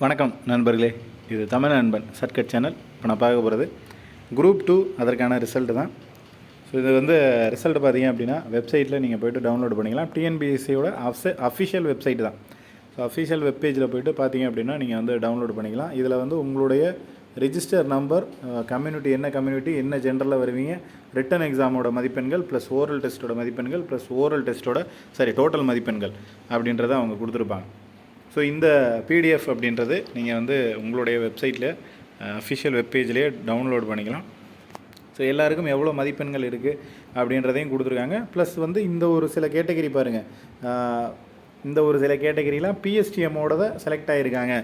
வணக்கம் நண்பர்களே, இது தமிழ் நண்பன் ஷார்ட்கட் சேனல். இப்போ நான் பார்க்க போகிறது குரூப் 2 அதற்கான ரிசல்ட்டு தான். ஸோ இது ரிசல்ட் பார்த்தீங்க அப்படின்னா வெப்சைட்டில் நீங்கள் போய்ட்டு டவுன்லோட் பண்ணிக்கலாம். டிஎன்பிஎஸ்சியோட அஃபிஷியல் வெப்சைட் தான். ஸோ அஃபிஷியல் வெப்பேஜில் போய்ட்டு பார்த்தீங்க அப்படின்னா நீங்கள் டவுன்லோட் பண்ணிக்கலாம். இதில் உங்களுடைய ரிஜிஸ்டர் நம்பர், கம்யூனிட்டி என்ன கம்யூனிட்டி, என்ன ஜென்டரில் வருவீங்க, ரிட்டன் எக்ஸாமோட மதிப்பெண்கள் ப்ளஸ் ஓரல் டெஸ்ட்டோட மதிப்பெண்கள் ப்ளஸ் ஓரல் டெஸ்ட்டோட டோட்டல் மதிப்பெண்கள் அப்படின்றத அவங்க கொடுத்துருப்பாங்க. ஸோ இந்த பிடிஎஃப் அப்படின்றது நீங்கள் உங்களுடைய வெப்சைட்டில் அஃபிஷியல் வெப்பேஜ்லேயே டவுன்லோட் பண்ணிக்கலாம். ஸோ எல்லாருக்கும் எவ்வளோ மதிப்பெண்கள் இருக்குது அப்படின்றதையும் கொடுத்துருக்காங்க. ப்ளஸ் இந்த ஒரு சில கேட்டகரி பாருங்கள், இந்த ஒரு சில கேட்டகரிலாம் பிஎஸ்டிஎம்மோட செலக்ட் ஆகியிருக்காங்க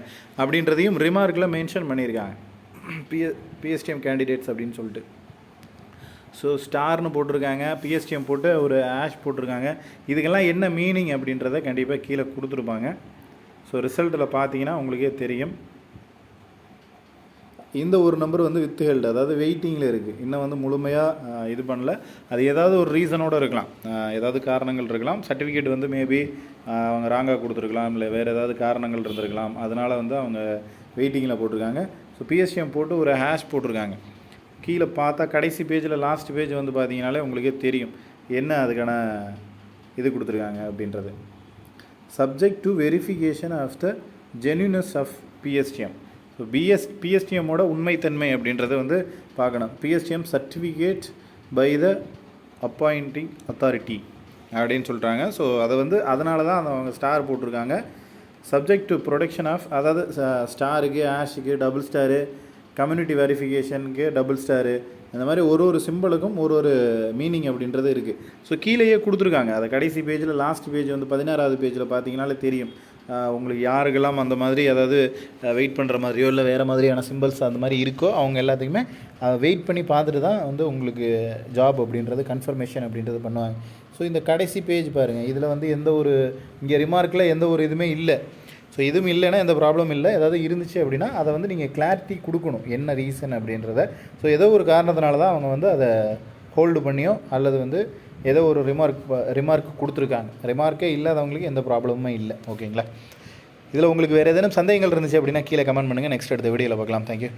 அப்படின்றதையும் ரிமார்க்கில் மென்ஷன் பண்ணியிருக்காங்க. பிஎஸ்டிஎம் கேண்டிடேட்ஸ் அப்படின்னு சொல்லிட்டு. ஸோ ஸ்டார்னு போட்டிருக்காங்க, பிஎஸ்டிஎம் போட்டு ஒரு ஆஷ் போட்டிருக்காங்க. இதுக்கெல்லாம் என்ன மீனிங் அப்படின்றத கண்டிப்பாக கீழே கொடுத்துருப்பாங்க. ஸோ ரிசல்ட்டில் பார்த்தீங்கன்னா உங்களுக்கே தெரியும். இந்த ஒரு நம்பர் வித் ஹெல்டு, அதாவது வெயிட்டிங்கில் இருக்குது. இன்னும் முழுமையாக இது பண்ணல. அது ஏதாவது ஒரு ரீசனோடு இருக்கலாம், ஏதாவது காரணங்கள் இருக்கலாம். சர்டிஃபிகேட் மேபி அவங்க ராங்காக கொடுத்துருக்கலாம், இல்லை வேறு ஏதாவது காரணங்கள் இருந்திருக்கலாம். அதனால் அவங்க வெயிட்டிங்கில் போட்டிருக்காங்க. ஸோ பிஎஸ்டிஎம் போட்டு ஒரு ஹேஷ் போட்டிருக்காங்க. கீழே பார்த்தா கடைசி பேஜில் லாஸ்ட் பேஜ் பார்த்தீங்கனாலே உங்களுக்கே தெரியும் என்ன அதுக்கான இது கொடுத்துருக்காங்க அப்படின்றது. Subject to verification of the genuineness of PSTM. So பிஎஸ்டிஎம்மோட உண்மைத்தன்மை அப்படின்றத பார்க்கணும். PSTM certificate by the appointing authority அப்படின்னு சொல்கிறாங்க. ஸோ அதை அதனால தான் அவங்க ஸ்டார் போட்டிருக்காங்க. சப்ஜெக்ட் டு ப்ரொடெக்ஷன் ஆஃப், அதாவது ஸ்டாருக்கு, ஆஷுக்கு டபுள் ஸ்டாரு, கம்யூனிட்டி வெரிஃபிகேஷனுக்கு டபுள் ஸ்டாரு, இந்த மாதிரி ஒரு சிம்பிளுக்கும் ஒரு மீனிங் அப்படின்றது இருக்குது. ஸோ கீழேயே கொடுத்துருக்காங்க. அதை கடைசி பேஜில் லாஸ்ட் பேஜ் 16வது பேஜில் பார்த்தீங்கனாலே தெரியும் உங்களுக்கு யாருக்கெல்லாம் அந்த மாதிரி, அதாவது வெயிட் பண்ணுற மாதிரியோ இல்லை வேறு மாதிரியான சிம்பிள்ஸ் அந்த மாதிரி இருக்கோ அவங்க எல்லாத்துக்குமே வெயிட் பண்ணி பார்த்துட்டு தான் உங்களுக்கு ஜாப் அப்படின்றது கன்ஃபர்மேஷன் அப்படின்றது பண்ணுவாங்க. ஸோ இந்த கடைசி பேஜ் பாருங்கள், இதில் எந்த ஒரு இங்கே ரிமார்க்கில் எந்த ஒரு இதுவுமே இல்லை. ஸோ இதுவும் இல்லைன்னா எந்த ப்ராப்ளம் இல்லை. ஏதாவது இருந்துச்சு அப்படின்னா அதை நீங்கள் கிளாரிட்டி கொடுக்கணும், என்ன ரீசன் அப்படின்றத. ஸோ ஏதோ ஒரு காரணத்தினால தான் அவங்க அதை ஹோல்டு பண்ணியோ அல்லது ஏதோ ஒரு ரிமார்க் கொடுத்துருக்காங்க. ரிமார்க்கே இல்லாதவங்களுக்கு எந்த ப்ராப்ளமுமே இல்லை. ஓகேங்களா? இதில் உங்களுக்கு வேறு ஏதேனும் சந்தேகங்கள் இருந்துச்சு அப்படின்னா கீழே கமெண்ட் பண்ணுங்கள். நெக்ஸ்ட் அடுத்த வீடியோவில் பார்க்கலாம். தேங்க்யூ.